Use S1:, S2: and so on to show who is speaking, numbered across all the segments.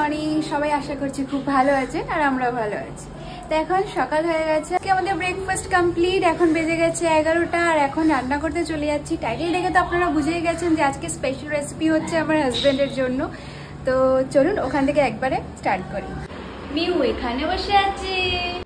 S1: Morning. সবাই আশা করছি খুব ভালো আছেন আর আমরাও ভালো আছি। তো এখন সকাল হয়ে গেছে, আজকে আমাদের ব্রেকফাস্ট কমপ্লিট। এখন বেজে গেছে 11টা আর এখন রান্না করতে চলে যাচ্ছি। টাইটেল দেখে তো আপনারা বুঝেই গেছেন যে আজকে স্পেশাল রেসিপি হচ্ছে আমার হাজবেন্ডের জন্য। তো চলুন ওখান থেকে একবারে স্টার্ট করি। মিউ এখানে বসে আছে।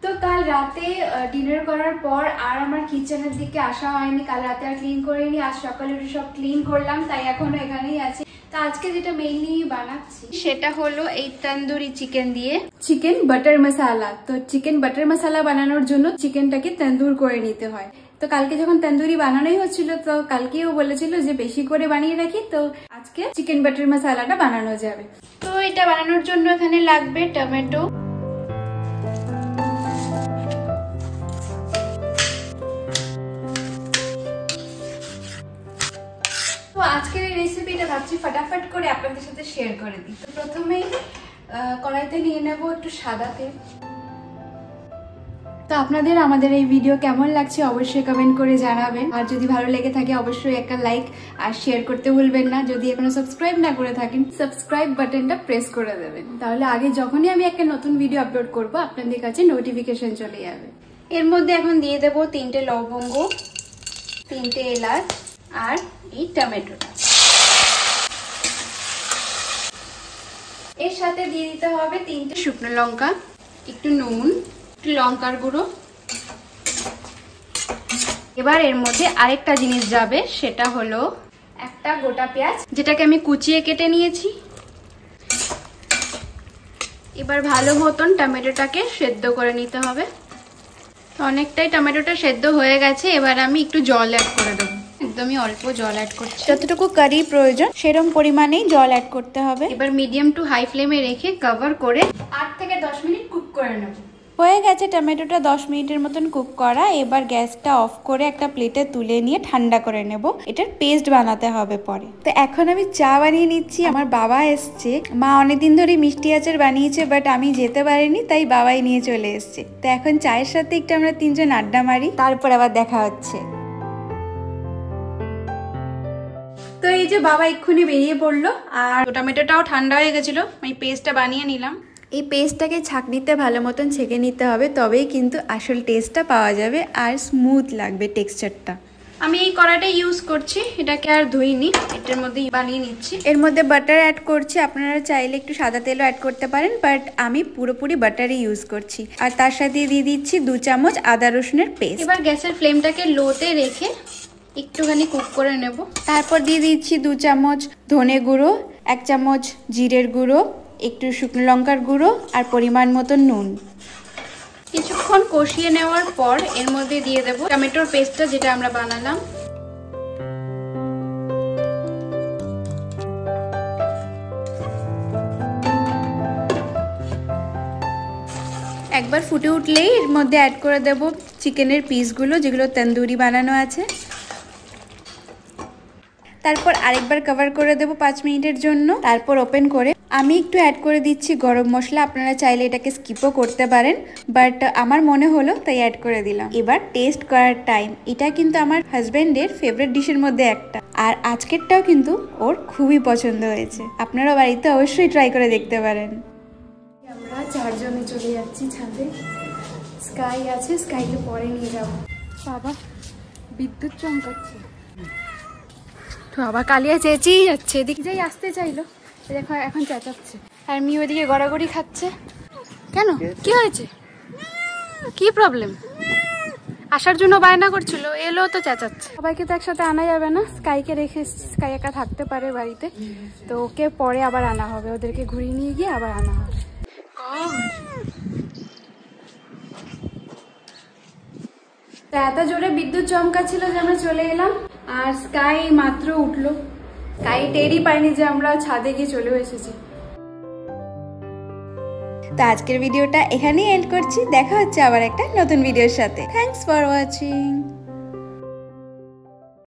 S1: তো কাল রাতে ডিনার করার পর আর আমার কিচেনের দিকে আসা হয়নি, কাল রাতে আর ক্লিন করিনি। আজ সকালে সব ক্লিন করলাম, তাই এখনো এখানেই আছি। তো আজকে যেটা মেইনলি বানাচ্ছি সেটা হলো এই তন্দুরি চিকেন দিয়ে চিকেন বাটার মশালা। তো চিকেন বাটার মশালা বানানোর জন্য চিকেনটাকে তন্দুর করে নিতে হয়। তো কালকে যখন তন্দুরি বানানোই হচ্ছিল, তো কালকেও বলেছিল যে বেশি করে বানিয়ে রাখি, তো আজকে চিকেন বাটার মশালাটা বানানো যাবে। তো এটা বানানোর জন্য এখানে লাগবে টমেটো, তো আজকের এই রেসিপিটা ভাবছি ফটাফট করে আপনাদের সাথে শেয়ার করে দিই। তো প্রথমেই কড়াইতে নিয়ে নেব একটু সাদা তেল। তো আপনাদের আমাদের এই ভিডিও কেমন লাগছে অবশ্যই কমেন্ট করে জানাবেন, আর যদি ভালো লেগে থাকে অবশ্যই একটা লাইক আর শেয়ার করতে ভুলবেন না। যদি এখনো সাবস্ক্রাইব না করে থাকেন সাবস্ক্রাইব বাটনটা প্রেস করে দেবেন, তাহলে আগে যখনই আমি একটা নতুন ভিডিও আপলোড করব আপনাদের কাছে নোটিফিকেশন চলে যাবে। এর মধ্যে এখন দিয়ে দেব 3টে লবঙ্গ, 3টে এলাচ আর এই টমেটোটা। এর সাথে দিয়ে দিতে হবে 3টে শুকনো লঙ্কা, একটু নুন, একটু লঙ্কার গুঁড়ো। এবার এর মধ্যে আরেকটা জিনিস যাবে, সেটা হলো একটা গোটা পেঁয়াজ, যেটাকে আমি কুচিয়ে কেটে নিয়েছি। এবার ভালো মতন টমেটোটাকে সেদ্ধ করে নিতে হবে। তো অনেকটাই টমেটোটা সেদ্ধ হয়ে গেছে, এবার আমি একটু জল অ্যাড করে দেবো। একদমই অল্প জল অ্যাড করছি, যতটুকু কারি প্রয়োজন সেরকম পরিমাণেই জল অ্যাড করতে হবে। এবার মিডিয়াম টু হাই ফ্লেমে রেখে কভার করে 8 থেকে 10 মিনিট কুক করে নেব। হয়ে গেছে টমেটোটা 10 মিনিটের মতন কুক করা। এবার গ্যাসটা অফ করে একটা প্লেটে তুলে নিয়ে ঠান্ডা করে নেব। এটার পেস্ট বানাতে হবে পরে। তো এখন আমি চা বানিয়ে নিচ্ছি। আমার বাবা এসছে, মা অনেকদিন ধরে মিষ্টি আচার বানিয়েছে, বাট আমি যেতে পারিনি, তাই বাবাই নিয়ে চলে এসছে। তো এখন চায়ের সাথে একটু আমরা 3 জন আড্ডা মারি, তারপর আবার দেখা হচ্ছে। তো এই যে বাবা এক্ষুনি বেরিয়ে পড়লো, আর টমেটোটাও ঠান্ডা হয়ে গেছিলো, আমি পেস্টটা বানিয়ে নিলাম। এই পেস্টটাকে ছাঁকনিতে ভালো মতন ছেঁকে নিতে হবে, তবেই কিন্তু আসল টেস্টটা পাওয়া যাবে আর স্মুথ লাগবে টেক্সচারটা। আমি এই কড়াইটা ইউজ করছি, এটাকে আর ধুইনি, এটার মধ্যে বানিয়ে নিচ্ছি। এর মধ্যে বাটার অ্যাড করছি, আপনারা চাইলে একটু সাদা তেলও অ্যাড করতে পারেন, বাট আমি পুরোপুরি বাটারই ইউজ করছি। আর তার সাথে দিয়ে দিচ্ছি 2 চামচ আদা রসুনের পেস্ট। এবার গ্যাসের ফ্লেমটাকে লোতে রেখে একটুখানি কুক করে নেব। তারপর দিয়ে দিচ্ছি 2 চামচ ধনে গুঁড়ো, 1 চামচ জিরের গুঁড়ো, একটু শুকনো লঙ্কার গুঁড়ো আর পরিমাণ মতো নুন। কিছুক্ষণ কষিয়ে নেওয়ার পর এর মধ্যে দিয়ে দেব টমেটোর পেস্টটা, যেটা আমরা বানালাম। একবার ফুটে উঠলেই এর মধ্যে অ্যাড করে দেব চিকেনের পিসগুলো, যেগুলো তন্দুরি বানানো আছে। তারপর আরেকবার কভার করে দেব 5 মিনিটের জন্য। তারপর ওপেন করে আমি একটু অ্যাড করে দিচ্ছি গরম মশলা। আপনারা চাইলে এটাকে স্কিপও করতে পারেন, বাট আমার মনে হলো তাই অ্যাড করে দিলাম। এবার টেস্ট করার টাইম। এটা কিন্তু আমার হাজবেন্ডের ফেভারিট ডিশের মধ্যে একটা, আর আজকেরটাও কিন্তু ওর খুবই পছন্দ হয়েছে। আপনারা বাড়িতে অবশ্যই ট্রাই করে দেখতে পারেন। আমরা 4 জনে চলে যাচ্ছি ছাদে। স্কাই আছে, স্কাইকে পরে নিয়ে যাব। বাবা বিদ্যুৎ চমকাচ্ছে, তো আবার কালিয়া চেঁচিয়েই যাচ্ছে। এদিকে যাই আসতে চাইলো, দেখো এখন চেঁচাচ্ছে। আর মি ওইদিকে গড়াগড়ি খাচ্ছে। কেন, কি হয়েছে, কি প্রবলেম? আসার জন্য বায়না করছিল, এলো তো চেঁচাচ্ছে। সবাইকে তো একসাথে আনা যাবে না, স্কাইকে রেখে স্কাই একা থাকতে পারে বাড়িতে, তো ওকে পরে আবার আনা হবে। ওদেরকে ঘুরিয়ে নিয়ে গিয়ে আবার আনা হবে। এত জোরে বিদ্যুৎ চমকাচ্ছিল যে আমরা চলে এলাম, আর স্কাই মাত্র উঠলো। স্কাই টেরই পাইনি যে আমরা ছাদে গিয়ে চলে এসেছি। তো আজকের ভিডিওটা এখানেই এন্ড করছি। দেখা হচ্ছে আবার একটা নতুন ভিডিওর সাথে। Thanks for watching.